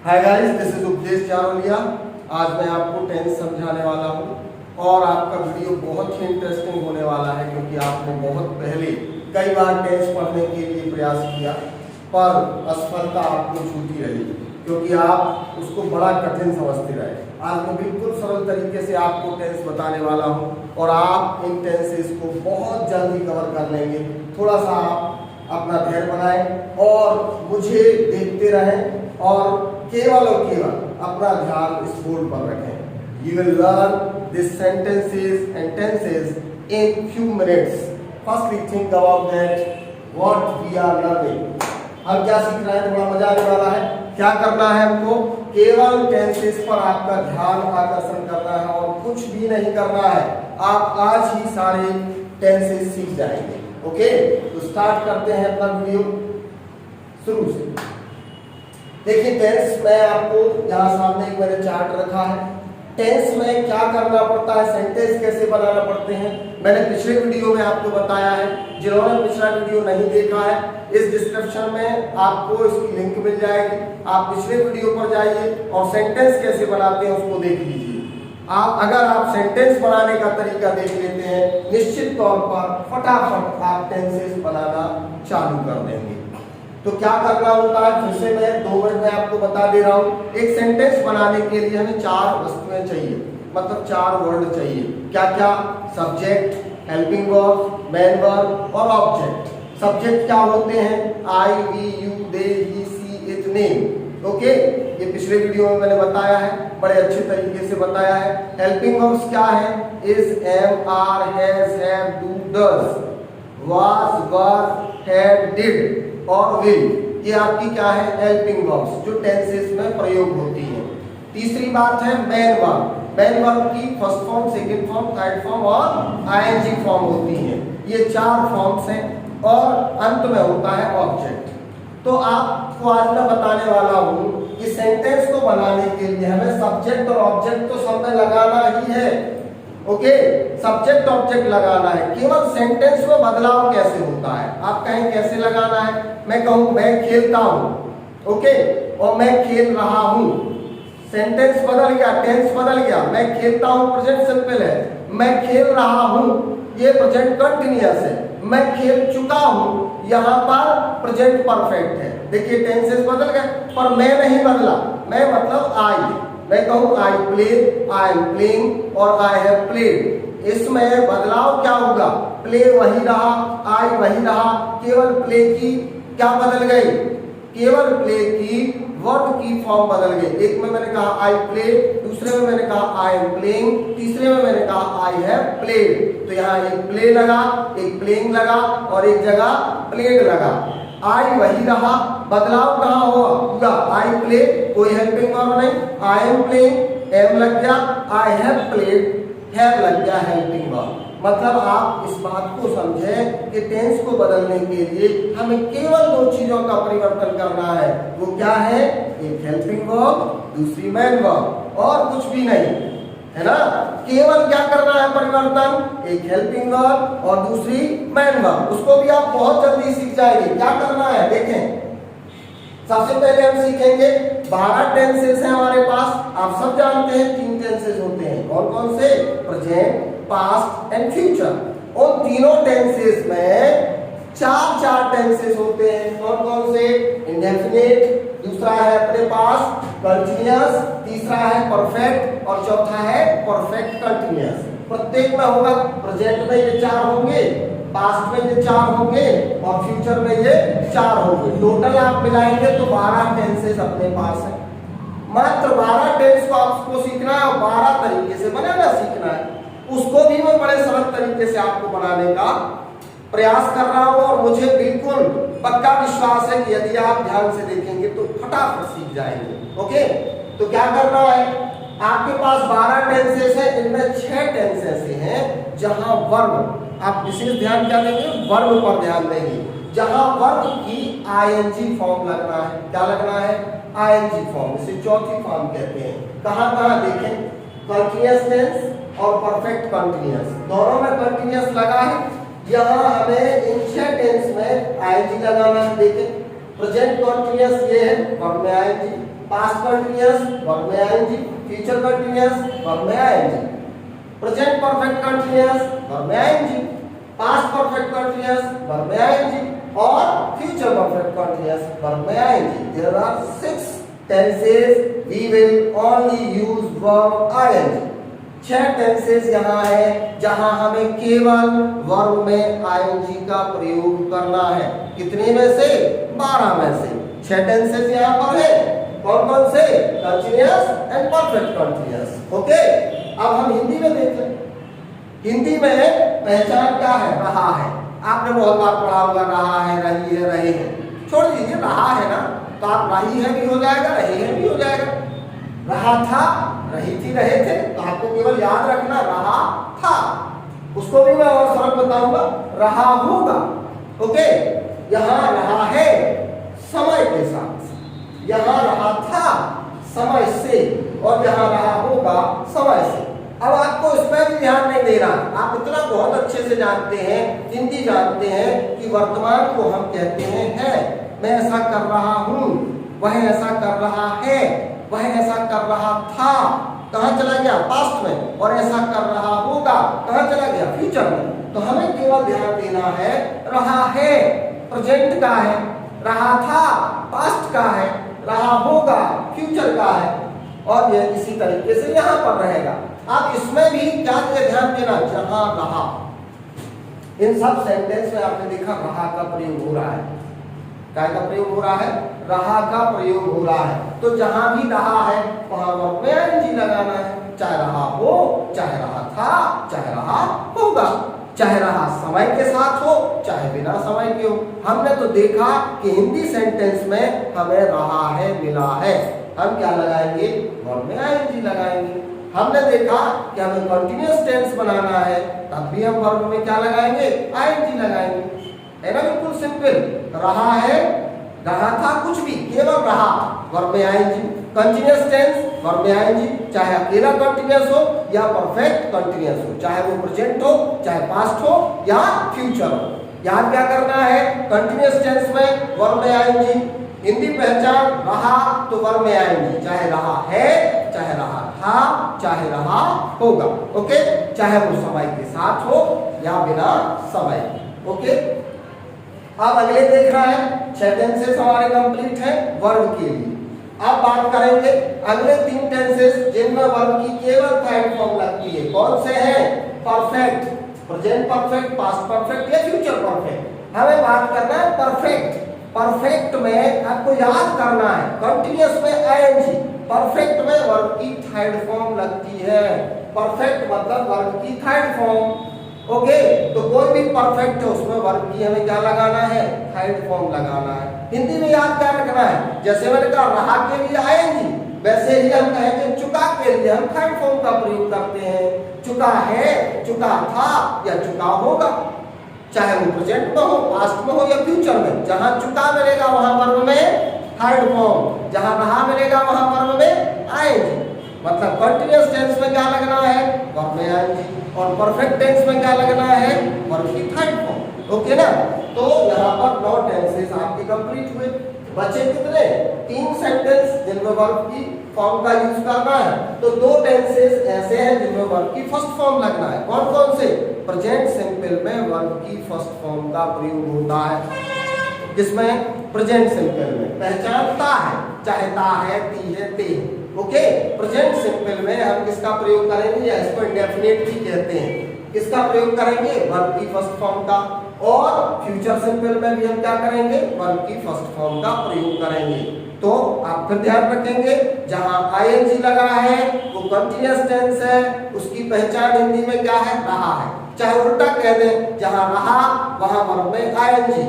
Hi guys, this is उपदेश जारोलिया। आज मैं आपको टेंस समझाने वाला हूँ और आपका वीडियो बहुत ही इंटरेस्टिंग होने वाला है क्योंकि आपने बहुत पहले कई बार टेंस पढ़ने के लिए प्रयास किया पर असफलता आपको छूती रही क्योंकि आप उसको बड़ा कठिन समझते रहे। आज मैं बिल्कुल सरल तरीके से आपको टेंस बताने वाला हूँ और आप इन टेंसेस को बहुत जल्दी कवर कर लेंगे। थोड़ा सा आप अपना धैर्य बनाएं और मुझे देखते रहें और केवल अपना ध्यान इस बोर्ड पर रखें। You will learn these sentences and tenses in few minutes. Firstly, think about that what we are learning. हम क्या सीख रहे हैं, थोड़ा मजा आने वाला है। क्या करना है हमको? केवल टेंसेस पर आपका ध्यान आकर्षण करना है और कुछ भी नहीं करना है। आप आज ही सारे टेंसेस सीख जाएंगे। ओके, तो स्टार्ट करते हैं अपना वीडियो शुरू से। देखिए टेंस में आपको यहाँ सामने एक मैंने चार्ट रखा है। टेंस में क्या करना पड़ता है, सेंटेंस कैसे बनाना पड़ते हैं, मैंने पिछले वीडियो में आपको बताया है। जिन्होंने पिछला वीडियो नहीं देखा है, इस डिस्क्रिप्शन में आपको इसकी लिंक मिल जाएगी। आप पिछले वीडियो पर जाइए और सेंटेंस कैसे बनाते हैं उसको देख लीजिए। अगर आप सेंटेंस बनाने का तरीका देख लेते हैं, निश्चित तौर पर फटाफट आप टेंसेस बनाना चालू कर देंगे। तो क्या करना होता है, फिर से मैं 2 मिनट में आपको बता दे रहा हूँ। एक सेंटेंस बनाने के लिए हमें 4 वस्तुएं चाहिए, मतलब 4 वर्ड चाहिए। क्या क्या? Subject, helping verb, main verb और ऑब्जेक्ट। सब्जेक्ट क्या होते हैं? I, we, you, they, he, she, it, name. Okay, ये पिछले वीडियो में मैंने बताया है, बड़े अच्छे तरीके से बताया है। हेल्पिंग वर्ब्स क्या है? Is, am, are, has, have, do, does, was, were, had, did और विल। ये आपकी क्या है? हेल्पिंग वर्ब्स जो टेंसेस में प्रयोग होती हैं। तीसरी बात है मेन वर्ब। मेन वर्ब की first form, second form, third form और आईएनजी फॉर्म होती हैं। ये 4 फॉर्म्स हैं और अंत में होता है ऑब्जेक्ट। तो आपको आज मैं बताने वाला हूं कि सेंटेंस को बनाने के लिए हमें सब्जेक्ट और ऑब्जेक्ट तो सब में लगाना ही है। ओके, सब्जेक्ट ऑब्जेक्ट लगाना है। केवल सेंटेंस में बदलाव कैसे होता है, आप कहें कैसे लगाना है? मैं कहूं मैं खेलता हूं, ओके, और मैं खेल रहा हूं। सेंटेंस बदल गया, टेंस बदल गया। मैं खेलता हूं प्रेजेंट सिंपल है, मैं खेल रहा हूं ये प्रेजेंट कंटीन्यूअस है। मैं खेल चुका हूं यहां पर प्रेजेंट परफेक्ट है। देखिए टेंसेस बदल गए पर मैं नहीं बदला। मैं मतलब आई। मैं कहूँ I play, I am playing और आई हैव प्लेड। इसमें बदलाव क्या होगा? प्ले वही रहा, आई वही रहा, केवल प्ले की क्या बदल गई? केवल प्ले की वर्ब की फॉर्म बदल गई। एक में मैंने कहा आई प्ले, दूसरे में मैंने कहा आई एम प्लेइंग, तीसरे में मैंने कहा आई हैव प्लेड। तो यहाँ एक प्ले लगा, एक प्लेइंग लगा और एक जगह प्लेड लगा। आई वही रहा, बदलाव कहाँ हुआ? आई प्ले, कोई हेल्पिंग वर्ब नहीं, आई एम प्लेइंग, एम लग गया, आई हैव प्लेड, हैव लग गया हेल्पिंग वर्ब। मतलब आप इस बात को समझें कि टेंस को बदलने के लिए हमें केवल 2 चीजों का परिवर्तन करना है। वो क्या है? एक हेल्पिंग वर्ब, दूसरी मेन वर्ब, और कुछ भी नहीं, है ना। केवल क्या करना है परिवर्तन? एक हेल्पिंग वर्ब और दूसरी मेन वर्ब। उसको भी आप बहुत जल्दी सीख जाएंगे। क्या करना है देखें। सबसे पहले हम सीखेंगे 12 टेंसेस हैं हमारे पास। आप सब जानते हैं 3 टेंसेस होते हैं। कौन कौन से? Present, past and future. उन तीनों टेंसेस में 4 टेंसेस होते हैं। कौन कौन से? इंडेफिनिट, दूसरा है अपने पास कंटीन्यूअस, तीसरा है परफेक्ट और चौथा है परफेक्ट कंटीन्यूअस। प्रत्येक में होगा, प्रेजेंट में ये 4 होंगे, पास्ट में ये 4 होंगे और फ्यूचर में ये 4 होंगे। टोटल आप मिलाएंगे तो 12 टेंसेस अपने पास है। मात्र 12 टेंस को आपको सीखना है और 12 तरीके से बनाना सीखना है। उसको भी मैं बड़े सरल तरीके से आपको बनाने का प्रयास कर रहा हूं और मुझे बिल्कुल पक्का विश्वास है कि यदि आप ध्यान से देखेंगे तो फटाफट सीख जाएंगे। ओके, तो क्या करना है? आपके पास 12 टेंसेस है, इनमें 6 टेंस ऐसे हैं जहां वर्ब, आप विशेष ध्यान क्या देंगे? वर्ब पर ध्यान देंगे। जहां वर्ब की आईएनजी फॉर्म लगना है। क्या लगना है? ING form. इसे चौथी फॉर्म कहते हैं। कहां कहां देखें? कंटीन्यूअस टेंस और परफेक्ट कंटीन्यूअस, दोनों में कंटीन्यूअस लगा है। यहाँ हमें इन 6 टेंस में आईएनजी लगाना है। देखें प्रेजेंट कंटीन्यूअस ये है वर्ब में आएंगे, पास्ट कंटीन्यूअस वर्ब में आएंगे, फ्यूचर कंटीन्यूअस वर्ब में आएंगे, प्रेजेंट परफेक्ट कंटीन्यूअस वर्ब में आएंगे, पास्ट परफेक्ट कंटीन्यूअस वर्ब में आएंगे और फ्यूचर परफेक्ट कंटीन्यूअस वर्ब में आएंगे। There are 6 tenses we will only use verb ing। 6 tenses यहाँ है जहां हमें केवल वर्ब में आईएनजी का प्रयोग करना है। कितने में से? 12 में से 6 टेंसेस यहाँ पर है। कौन कौन से? Continuous and perfect continuous. Okay, अब हम हिंदी में देख लें। हिंदी में पहचान क्या है? रहा है। आपने बहुत बार पढ़ा होगा रहा है, रही है, रहे हैं। छोड़ दीजिए, रहा है ना, तो आप रही है भी हो जाएगा, रहे हैं भी हो जाएगा। रहा था, रही थी, रहे थे, तो आपको केवल याद रखना रहा था। उसको भी मैं और सरल बताऊंगा, रहा होगा। ओके, यहाँ रहा है समय के साथ, यहाँ रहा था समय से, और यहाँ रहा होगा समय से। अब आपको इस पर भी ध्यान नहीं देना। आप इतना बहुत अच्छे से जानते हैं, हिंदी जानते हैं कि वर्तमान को हम कहते हैं है। मैं ऐसा कर रहा हूँ, वह ऐसा कर रहा है, वह ऐसा कर रहा था, कहाँ चला गया? पास्ट में। और ऐसा कर रहा होगा, कहाँ चला गया? फ्यूचर में। तो हमें केवल ध्यान देना है रहा है प्रेजेंट का है, रहा था पास्ट का है, रहा होगा फ्यूचर का है, और यह इसी तरीके से यहाँ पर रहेगा। आप इसमें भी क्या ध्यान देना? जहां रहा, इन सब सेंटेंस में आपने देखा रहा का प्रयोग हो रहा है। क्या का प्रयोग हो रहा है? रहा का प्रयोग हो रहा है। तो जहां भी रहा है वहां वर्ब में आईएनजी लगाना है, चाहे रहा हो, चाहे रहा था, चाहे रहा होगा, चाहे रहा समय के साथ हो, चाहे बिना समय के हो। हमने तो देखा कि हिंदी सेंटेंस में हमें रहा है मिला है, हम क्या लगाएंगे? वर्ब में आईएनजी लगाएंगे। हमने देखा कि हमें कंटीन्यूअस टेंस बनाना है, तब भी हम वर्ब में क्या लगाएंगे? आईएनजी लगाएंगे। है ना, बिल्कुल सिंपल। रहा है, रहा था, कुछ भी, केवल रहा, वर्ब में आएंजी। कंटीन्यूअस टेंस वर्ब में आएंजी, चाहे अकेला कंटीन्यूअस हो या परफेक्ट कंटीन्यूअस हो, चाहे वो प्रेजेंट हो, चाहे पास्ट हो या फ्यूचर हो। याद क्या करना है? कंटीन्यूअस टेंस में वर्ब में आएंजी। हिंदी पहचान रहा तो वर्ब में आएंगी, चाहे रहा है, चाहे रहा था, चाहे रहा होगा। ओके, चाहे वो समय के साथ हो या बिना समय। ओके, अब अगले देखना है। 6 टेंसेस हमारे कंप्लीट है वर्ब के लिए। अब बात करेंगे अगले 3 टेंसेस जिनमें वर्ब की केवल थर्ड फॉर्म लगती है। कौन से हैं? Perfect, present perfect, past perfect या फ्यूचर परफेक्ट। हमें बात करना है परफेक्ट। परफेक्ट में आपको याद करना है कंटीन्यूअस में आईएनजी, परफेक्ट में वर्ब की थर्ड फॉर्म लगती है। परफेक्ट मतलब वर्ब की थर्ड फॉर्म। ओके, तो कोई भी परफेक्ट है उसमें वर्ब की हमें क्या लगाना है? थर्ड फॉर्म लगाना है। हिंदी में याद क्या रखना है? जैसे मैंने कहा रहा के लिए आएंगी, वैसे ही हम कहेंगे चुका के लिए हम थर्ड फॉर्म का प्रयोग करते हैं। चुका है, चुका था या चुका होगा, चाहे वो प्रेजेंट में हो, पास्ट में हो या फ्यूचर में। जहां चुका मिलेगा वहां वर्ब में थर्ड फॉर्म, जहां रहा मिलेगा वहां वर्ब में आएंगी। मतलब कंटीन्यूअस टेंस में क्या लगना है? वर्ब में आएंगी, और परफेक्ट टेंस में क्या लगना है? वर्ब की थर्ड फॉर्म। ओके ना, तो यहाँ पर 9 टेंसेस आपके कंप्लीट हुए। बचे कितने? 3 सेंटेंस जिनमें वर्ब की फॉर्म का यूज करना है। तो 2 टेंसेस ऐसे हैं जिनमें वर्ब की फर्स्ट फॉर्म लगना है। कौन कौन से? प्रेजेंट सिंपल में वर्ब की फर्स्ट फॉर्म का प्रयोग होता है, जिसमें प्रेजेंट सिंपल में पहचानता है, चाहे ता है, ती है, ते है। ओके, प्रेजेंट सिंपल में हम किसका प्रयोग करेंगे? या इसको इंडेफिनिट भी कहते हैं। किसका प्रयोग करेंगे? वर्ब की फर्स्ट फॉर्म का। और फ्यूचर सिंपल में भी हम क्या करेंगे? वर्ब की फर्स्ट फॉर्म का प्रयोग करेंगे। तो आप फिर ध्यान रखेंगे जहां आईएनजी लगा है वो कंटीन्यूअस टेंस है, उसकी पहचान हिंदी में क्या है? रहा है। चाहे उल्टा कह दें, जहां रहा वहां वर्ब में आईएनजी,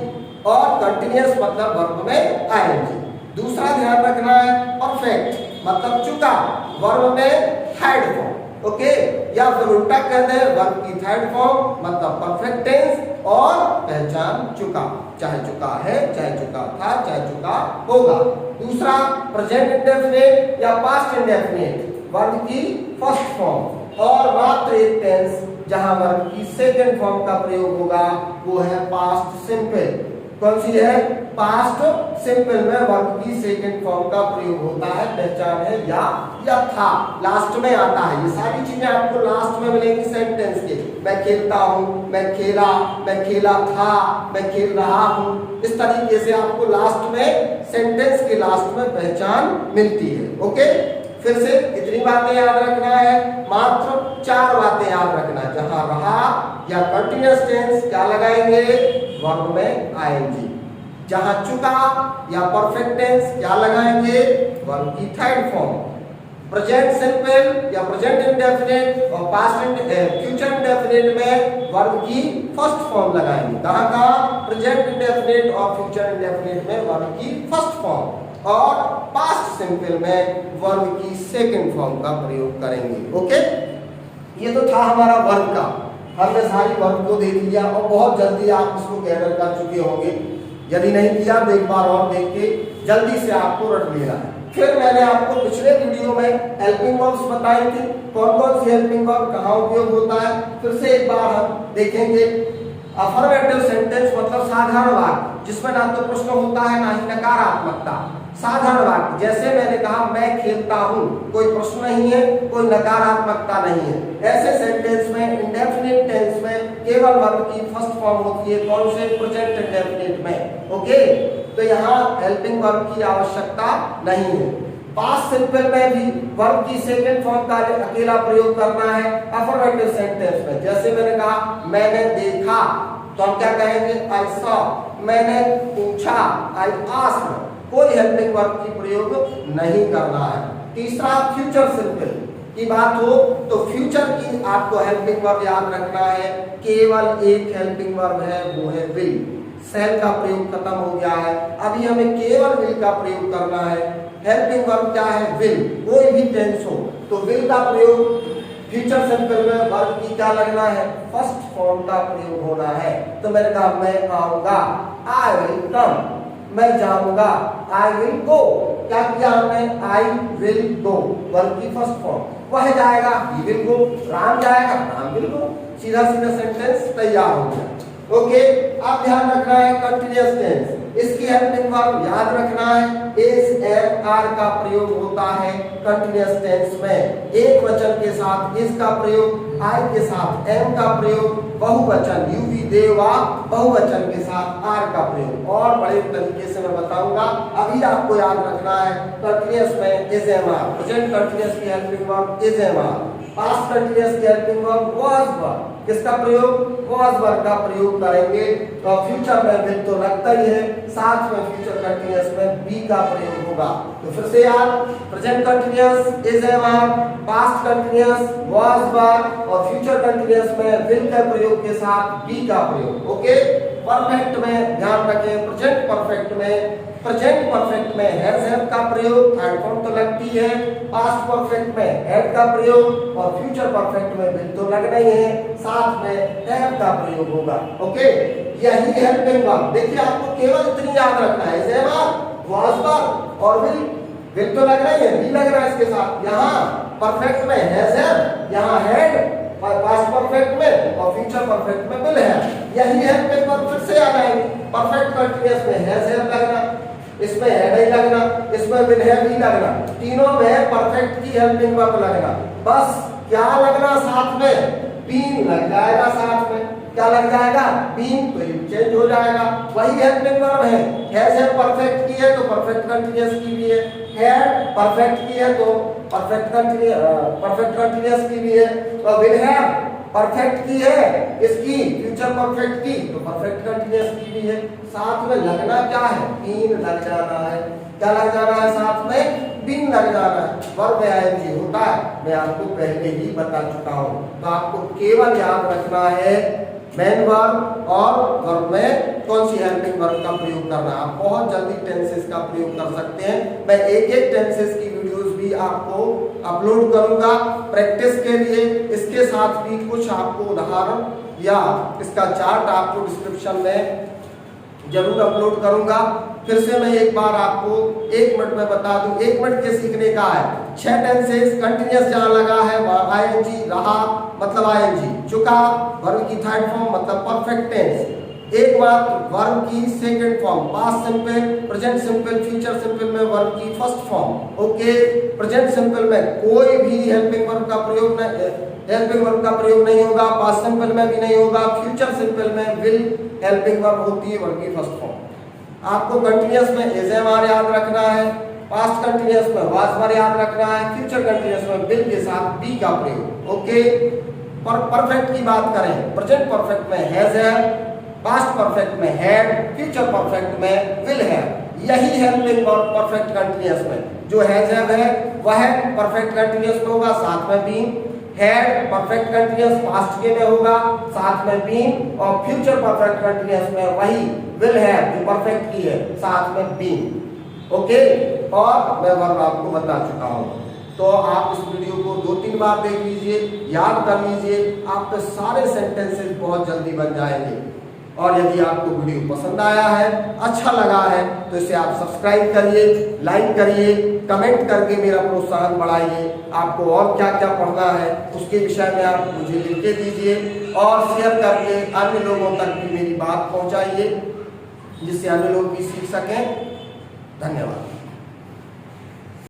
और कंटीन्यूअस मतलब वर्ब में आईएनजी। दूसरा ध्यान रखना है परफेक्ट मतलब चुका, वर्ब में थर्ड फॉर्म। ओके, या फिर उल्टा कह दें वर्ब की थर्ड फॉर्म मतलब परफेक्ट टेंस, और पहचान चुका, चाहे चुका है, चाहे चुका था, चाहे चुका होगा। दूसरा प्रेजेंट इंडेफिनिट या पास्ट इंडेफिनिट, वर्ब की फर्स्ट फॉर्म। और मात्र एक टेंस जहां वर्ब की सेकंड फॉर्म का प्रयोग होगा वो है पास्ट सिंपल। कौन सी है? पास्ट सिंपल में वर्ब की सेकंड फॉर्म का प्रयोग होता है, पहचान है या था, लास्ट में आता है। ये सारी चीजें आपको लास्ट में मिलेंगी सेंटेंस के। मैं खेलता हूँ, मैं खेला था, मैं खेल रहा हूँ। इस तरीके से आपको लास्ट में, सेंटेंस के लास्ट में पहचान मिलती है। ओके, फिर से कितनी बातें याद रखना है? मात्र 4 बातें याद रखना। जहां रहा या कंटिन्यूअस टेंस क्या लगाएंगे? वर्ब में आएंगे। जहां चुका या परफेक्ट टेंस क्या लगाएंगे? वर्ब की थर्ड फॉर्म। प्रेजेंट सिंपल या प्रेजेंट इंडेफिनिट और पास्ट फ्यूचर इंडेफिनिट में वर्ब की फर्स्ट फॉर्म लगाएंगे। कहां? प्रेजेंट इंडेफिनिट और फ्यूचर इंडेफिनिट में वर्ब की फर्स्ट फॉर्म, और पास्ट सिंपल में वर्ब की सेकंड फॉर्म का प्रयोग करेंगे। ओके, ये तो था हमारा वर्ब का। हमने सारी वर्ब को देख लिया और बहुत जल्दी आप इसको गैदर कर चुके होंगे। यदि नहीं किया तो एक बार और देख के जल्दी से आपको रट लेना है। फिर मैंने आपको पिछले वीडियो में हेल्पिंग वर्ब्स बताए थे, कौन कौन सी हेल्पिंग वर्ब कहाँ उपयोग होता है। फिर से एक बार हम देखेंगे। अफर्मेटिव सेंटेंस मतलब साधारण वाक्य, जिसमें ना तो प्रश्न होता है ना ही नकारात्मकता। साधारण वाक्य, जैसे मैंने कहा मैं खेलता हूँ, कोई प्रश्न नहीं है, कोई नकारात्मकता नहीं है। ऐसे सेंटेंस में इंडेफिनिट टेंस में केवल वर्ब की फर्स्ट फॉर्म होती है। कौन से? प्रेजेंट इंडेफिनिट में। ओके, तो यहाँ हेल्पिंग वर्ब की आवश्यकता नहीं है। पास्ट सिंपल में भी वर्ब की सेकंड फॉर्म का अकेला प्रयोग करना है अफर्मेटिव सेंटेंस में। जैसे मैंने कहा मैंने देखा, तो हम क्या कहेंगे? I saw. मैंने पूछा, आई आस्क्ड। कोई हेल्पिंग वर्ब की प्रयोग नहीं करना है। तीसरा, फ्यूचर सिंपल की बात हो तो फ्यूचर की आपको हेल्पिंग वर्ब याद रखना है। केवल एक हेल्पिंग वर्ब है, वो है विल। सेल का प्रयोग खत्म हो गया है, अभी हमें केवल विल का प्रयोग करना है। हेल्पिंग वर्ब क्या है? विल। कोई भी टेंस हो तो विल का प्रयोग फ्यूचर सिंपल में वर्ब की क्या लगना है? फर्स्ट फॉर्म का प्रयोग होना है। तो मैंने कहा मैं आऊंगा, आई विल कम। मैं जाऊंगा, आई विल गो। क्या किया हमने? आई विल गो, वर्ब की फर्स्ट फॉर्म। वह जाएगा, ही विल गो। राम जाएगा, राम विल गो। सीधा सीधा सेंटेंस तैयार हो गया। ओके, अब ध्यान रखना है कंटिन्यूअस टेंस। इसकी हेल्पिंग वर्ब याद रखना है। इज, एम, आर का प्रयोग होता है कंटिन्यूअस टेंस में। एक वचन के साथ इज का प्रयोग, आई के साथ एम का प्रयोग, बहुवचन यू वी दे वा बहुवचन के साथ आर का प्रयोग। और बड़े तरीके से मैं बताऊंगा, अभी आपको याद रखना है कंटिन्यूअस में is, am, are. Present continuous की helping verb is, am, are. Past continuous की हेल्पिंग वर्ब वाज वर्ब। किसका प्रयोग? वाज वर्ब का प्रयोग करेंगे। तो फ्यूचर में विल तो लगता ही है, साथ में फ्यूचर कंटिन्यूअस में बी का प्रयोग होगा। तो फिर से यार, present continuous is, am, are, past continuous was verb और फ्यूचर कंटिन्यूअस में विल के प्रयोग के साथ बी का प्रयोग। ओके, परफेक्ट में ध्यान रखें, प्रेजेंट परफेक्ट में हैज, हैव का प्रयोग, थर्ड फॉर्म तो लगती है। पास्ट परफेक्ट में हैड का प्रयोग और फ्यूचर परफेक्ट में विल तो लगना ही है, साथ में हैव का प्रयोग होगा। ओके, यही हेल्पिंग वर्ब। देखिए आपको केवल इतनी याद रखना है, हैज, हैव, वाज वर्ब और विल तो लगना ही है, भी लग रहा है इसके साथ। यहाँ परफेक्ट में हैज, हैव, यहाँ हैड, पास्ट परफेक्ट में और फ्यूचर परफेक्ट में विल है। यही हेल्पिंग वर्ब फिर से आ जाएगी। परफेक्ट कंटीन्यूअस में हैज, हैव लगना, इसमें हैड ही लगना, इसमें विल हैव ही लगना। तीनों में परफेक्ट की हेल्पिंग वर्ब लगना। बस क्या लगना साथ में? बीन लग जाएगा साथ में। क्या लग जाएगा? बीन। तो ये चेंज हो जाएगा, वही हेल्पिंग वर्ब है। हैज, हैव परफेक्ट की है तो परफेक्ट कंटीन्यूअस की भी है। हैड परफेक्ट की है तो परफेक्ट कंटीन्यूअस की भी है। और विल हैव परफेक्ट की है, इसकी फ्यूचर परफेक्ट की तो परफेक्ट कंटीन्यूअस की भी है। साथ में लगना क्या है? बीन लग जाना है। क्या लग जाना है साथ में? बीन लग जाना है। वर्ब आईएनजी होता है, मैं आपको पहले ही बता चुका हूं। तो आपको केवल याद रखना है मेन वर्ब और वर्ब में कौन सी हेल्पिंग वर्ब का प्रयोग करना है। आप बहुत जल्दी टेंसेस का प्रयोग कर सकते हैं। मैं एक एक टेंसेस की वीडियोस भी आपको अपलोड करूंगा प्रैक्टिस के लिए। इसके साथ भी कुछ आपको उदाहरण या इसका चार्ट आपको डिस्क्रिप्शन में जरूर अपलोड करूंगा। फिर से मैं एक बार आपको 1 मिनट में बता दूं, 1 मिनट के सीखने का है। 6 टेंसेस कंटिन्यूअस जहां लगा है आईएनजी, रहा मतलब आईएनजी, चुका वर्ब की थर्ड फॉर्म मतलब परफेक्ट टेंस, एक बात वर्ब की second form, past simple, present simple, future simple में वर्ब की first form. Okay, present simple में कोई भी हेल्पिंग वर्ब का प्रयोग नहीं होगा, पास्ट सिंपल में भी नहीं होगा, फ्यूचर सिंपल में विल हेल्पिंग वर्ब होती है वर्ब की फर्स्ट फॉर्म। आपको कंटीन्यूअस में इज एम आर याद रखना है, पास्ट कंटीन्यूअस में वाज वर याद रखना है, फ्यूचर कंटीन्यूअस में विल के साथ बी का प्रयोग। ओके, पर परफेक्ट की बात करें, प्रेजेंट परफेक्ट में हैज है, पास्ट परफेक्ट में हैड, फ्यूचर परफेक्ट में विल है। यही हेल्पिंग वर्ब परफेक्ट कंटीन्यूअस में जो हैज है वह परफेक्ट कंटीन्यूअस में होगा, साथ में been. Had perfect continuous past के में होगा, साथ में बीन। और फ्यूचर परफेक्ट कंटीन्यूअस में वही विल है जो परफेक्ट की है, साथ में बीन। ओके, और मैं वर्ब आपको बता चुका हूं, तो आप इस वीडियो को 2-3 बार देख लीजिए, याद कर लीजिए, आपके सारे सेंटेंसेस बहुत जल्दी बन जाएंगे। और यदि आपको वीडियो पसंद आया है, अच्छा लगा है, तो इसे आप सब्सक्राइब करिए, लाइक करिए, कमेंट करके मेरा प्रोत्साहन बढ़ाइए। आपको और क्या क्या पढ़ना है उसके विषय में आप मुझे लिख के दीजिए और शेयर करके अन्य लोगों तक भी मेरी बात पहुंचाइए, जिससे अन्य लोग भी सीख सकें। धन्यवाद।